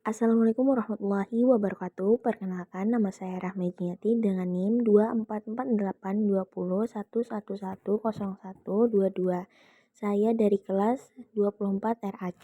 Assalamualaikum warahmatullahi wabarakatuh. Perkenalkan, nama saya Rahma Jiniati dengan NIM 24482011110122. Saya dari kelas 24 RAC.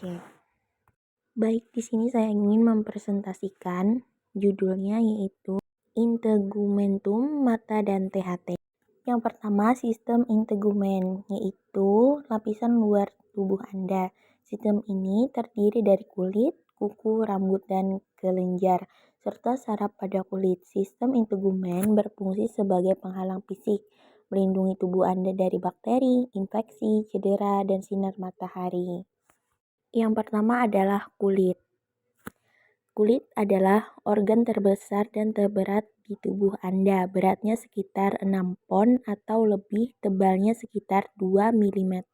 Baik, di sini saya ingin mempresentasikan judulnya yaitu Integumentum Mata dan THT. Yang pertama, sistem integumen, yaitu lapisan luar tubuh Anda. Sistem ini terdiri dari kulit, kuku, rambut, dan kelenjar, serta saraf pada kulit. Sistem integumen berfungsi sebagai penghalang fisik, melindungi tubuh Anda dari bakteri, infeksi, cedera, dan sinar matahari. Yang pertama adalah kulit. Kulit adalah organ terbesar dan terberat di tubuh Anda. Beratnya sekitar 6 pon atau lebih, tebalnya sekitar 2 mm.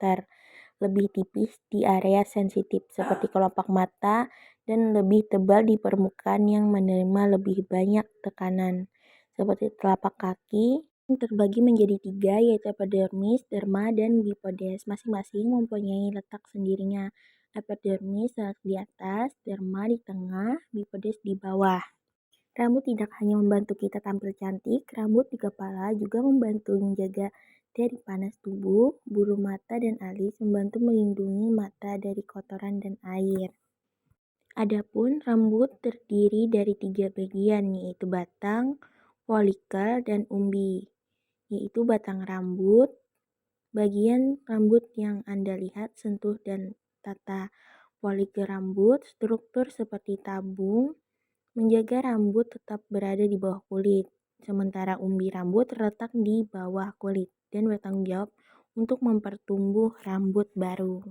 Lebih tipis di area sensitif seperti kelopak mata dan lebih tebal di permukaan yang menerima lebih banyak tekanan seperti telapak kaki. Terbagi menjadi 3, yaitu epidermis, derma, dan bipodes. Masing-masing mempunyai letak sendirinya. Epidermis di atas, derma di tengah, bipodes di bawah. Rambut tidak hanya membantu kita tampil cantik, rambut di kepala juga membantu menjaga dari panas tubuh. Bulu mata dan alis membantu melindungi mata dari kotoran dan air. Adapun rambut terdiri dari 3 bagian, yaitu batang, folikel, dan umbi. Yaitu batang rambut, bagian rambut yang Anda lihat, sentuh, dan tata folikel rambut, struktur seperti tabung, menjaga rambut tetap berada di bawah kulit. Sementara umbi rambut terletak di bawah kulit dan bertanggung jawab untuk mempertumbuh rambut baru.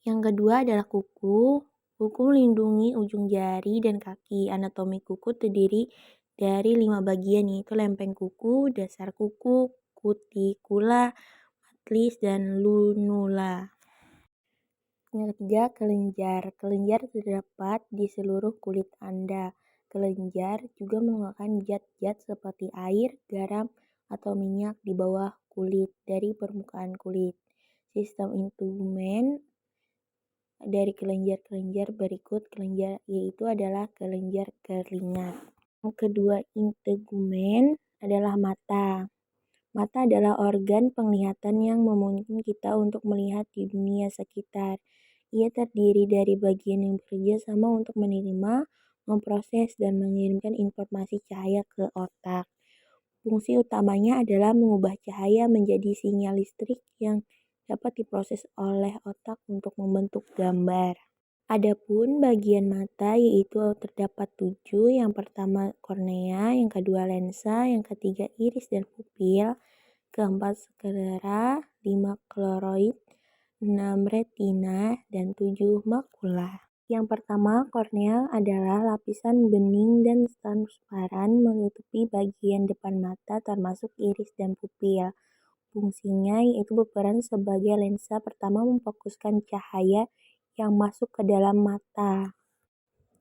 Yang kedua adalah kuku. Kuku melindungi ujung jari dan kaki. Anatomi kuku terdiri dari 5 bagian, yaitu lempeng kuku, dasar kuku, cuticula, matlis, dan lunula. Yang ketiga, kelenjar. Kelenjar terdapat di seluruh kulit Anda. Kelenjar juga mengeluarkan zat-zat seperti air, garam, atau minyak di bawah kulit dari permukaan kulit. Sistem integumen dari kelenjar-kelenjar berikut kelenjar yaitu adalah kelenjar keringat. Yang kedua, integumen adalah mata. Mata adalah organ penglihatan yang memungkinkan kita untuk melihat di dunia sekitar. Ia terdiri dari bagian yang bekerja sama untuk menerima, memproses, dan mengirimkan informasi cahaya ke otak. Fungsi utamanya adalah mengubah cahaya menjadi sinyal listrik yang dapat diproses oleh otak untuk membentuk gambar. Adapun bagian mata yaitu terdapat 7, yang pertama kornea, yang kedua lensa, yang ketiga iris dan pupil, keempat sklera, 5 choroid, 6 retina, dan 7 makula. Yang pertama, kornea adalah lapisan bening dan transparan menutupi bagian depan mata termasuk iris dan pupil. Fungsinya yaitu berperan sebagai lensa pertama memfokuskan cahaya yang masuk ke dalam mata.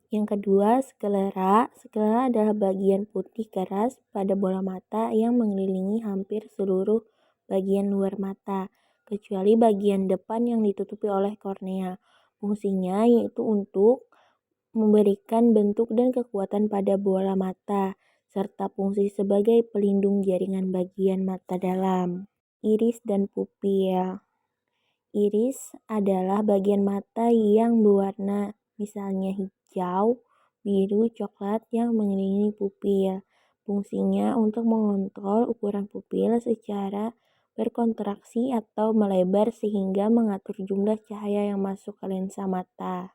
Yang kedua, sklera. Sklera adalah bagian putih keras pada bola mata yang mengelilingi hampir seluruh bagian luar mata, kecuali bagian depan yang ditutupi oleh kornea. Fungsinya yaitu untuk memberikan bentuk dan kekuatan pada bola mata, serta fungsi sebagai pelindung jaringan bagian mata dalam. Iris dan pupil. Iris adalah bagian mata yang berwarna misalnya hijau, biru, coklat yang mengelilingi pupil. Fungsinya untuk mengontrol ukuran pupil secara berkontraksi atau melebar sehingga mengatur jumlah cahaya yang masuk ke lensa mata.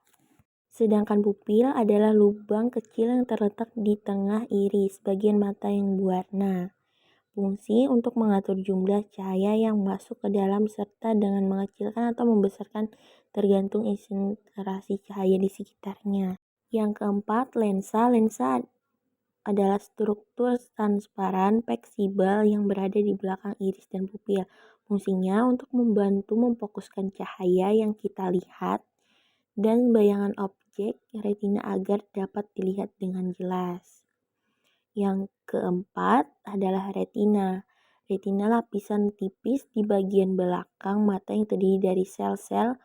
Sedangkan pupil adalah lubang kecil yang terletak di tengah iris, bagian mata yang berwarna. Fungsi untuk mengatur jumlah cahaya yang masuk ke dalam serta dengan mengecilkan atau membesarkan tergantung konsentrasi cahaya di sekitarnya. Yang keempat, lensa. Lensa adalah struktur transparan fleksibel yang berada di belakang iris dan pupil. Fungsinya untuk membantu memfokuskan cahaya yang kita lihat dan bayangan objek retina agar dapat dilihat dengan jelas. Yang keempat adalah retina. Retina lapisan tipis di bagian belakang mata yang terdiri dari sel-sel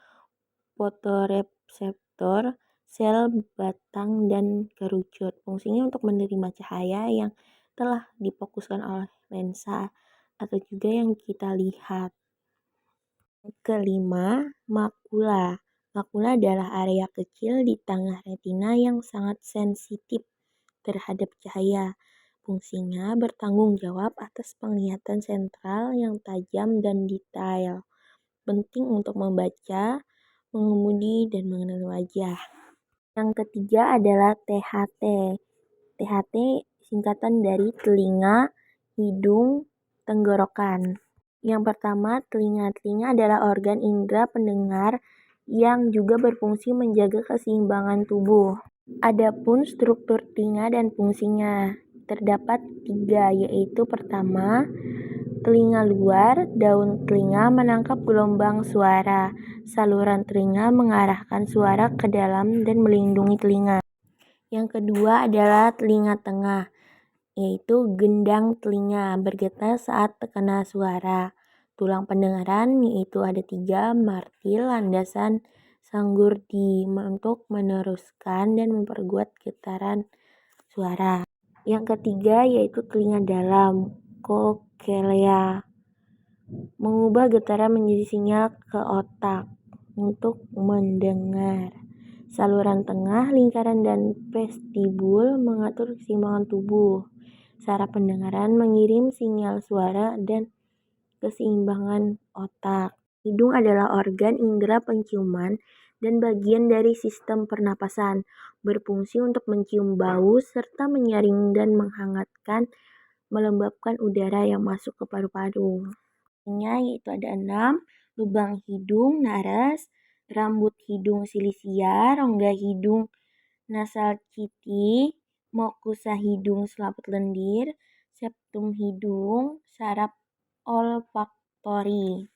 fotoreseptor sel batang dan kerucut. Fungsinya untuk menerima cahaya yang telah difokuskan oleh lensa atau juga yang kita lihat. Kelima, makula. Makula adalah area kecil di tengah retina yang sangat sensitif terhadap cahaya. Fungsinya bertanggung jawab atas penglihatan sentral yang tajam dan detail. Penting untuk membaca, mengemudi, dan mengenal wajah. Yang ketiga adalah THT. THT singkatan dari telinga, hidung, tenggorokan. Yang pertama, telinga. Telinga adalah organ indera pendengar yang juga berfungsi menjaga keseimbangan tubuh. Adapun struktur telinga dan fungsinya terdapat 3, yaitu pertama, telinga luar. Daun telinga menangkap gelombang suara. Saluran telinga mengarahkan suara ke dalam dan melindungi telinga. Yang kedua adalah telinga tengah, yaitu gendang telinga, bergetar saat terkena suara. Tulang pendengaran yaitu ada 3, martil, landasan sanggurdi untuk meneruskan dan memperkuat getaran suara. Yang ketiga yaitu telinga dalam, cochlea, mengubah getaran menjadi sinyal ke otak untuk mendengar. Saluran tengah, lingkaran, dan vestibul mengatur keseimbangan tubuh. Saraf pendengaran mengirim sinyal suara dan keseimbangan otak. Hidung adalah organ indera penciuman dan bagian dari sistem pernapasan, berfungsi untuk mencium bau serta menyaring dan menghangatkan, melembabkan udara yang masuk ke paru-paru. Yaitu ada 6, lubang hidung nares, rambut hidung silisia, rongga hidung nasal citi, mukosa hidung selaput lendir, septum hidung, saraf olfaktori.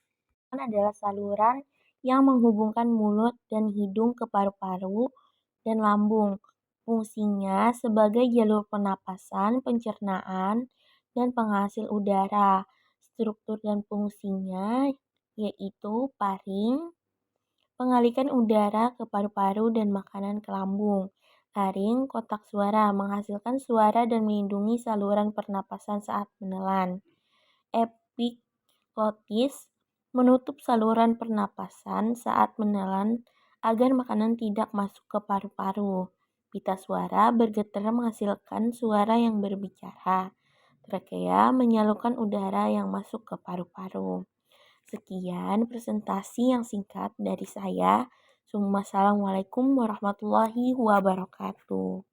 Adalah saluran yang menghubungkan mulut dan hidung ke paru-paru dan lambung. Fungsinya sebagai jalur pernapasan, pencernaan, dan penghasil udara. Struktur dan fungsinya yaitu paring, pengalihkan udara ke paru-paru dan makanan ke lambung. Laring, kotak suara, menghasilkan suara dan melindungi saluran pernapasan saat menelan. Epiglotis, menutup saluran pernapasan saat menelan agar makanan tidak masuk ke paru-paru. Pita suara bergetar menghasilkan suara yang berbicara. Trakea menyalurkan udara yang masuk ke paru-paru. Sekian presentasi yang singkat dari saya. Assalamualaikum warahmatullahi wabarakatuh.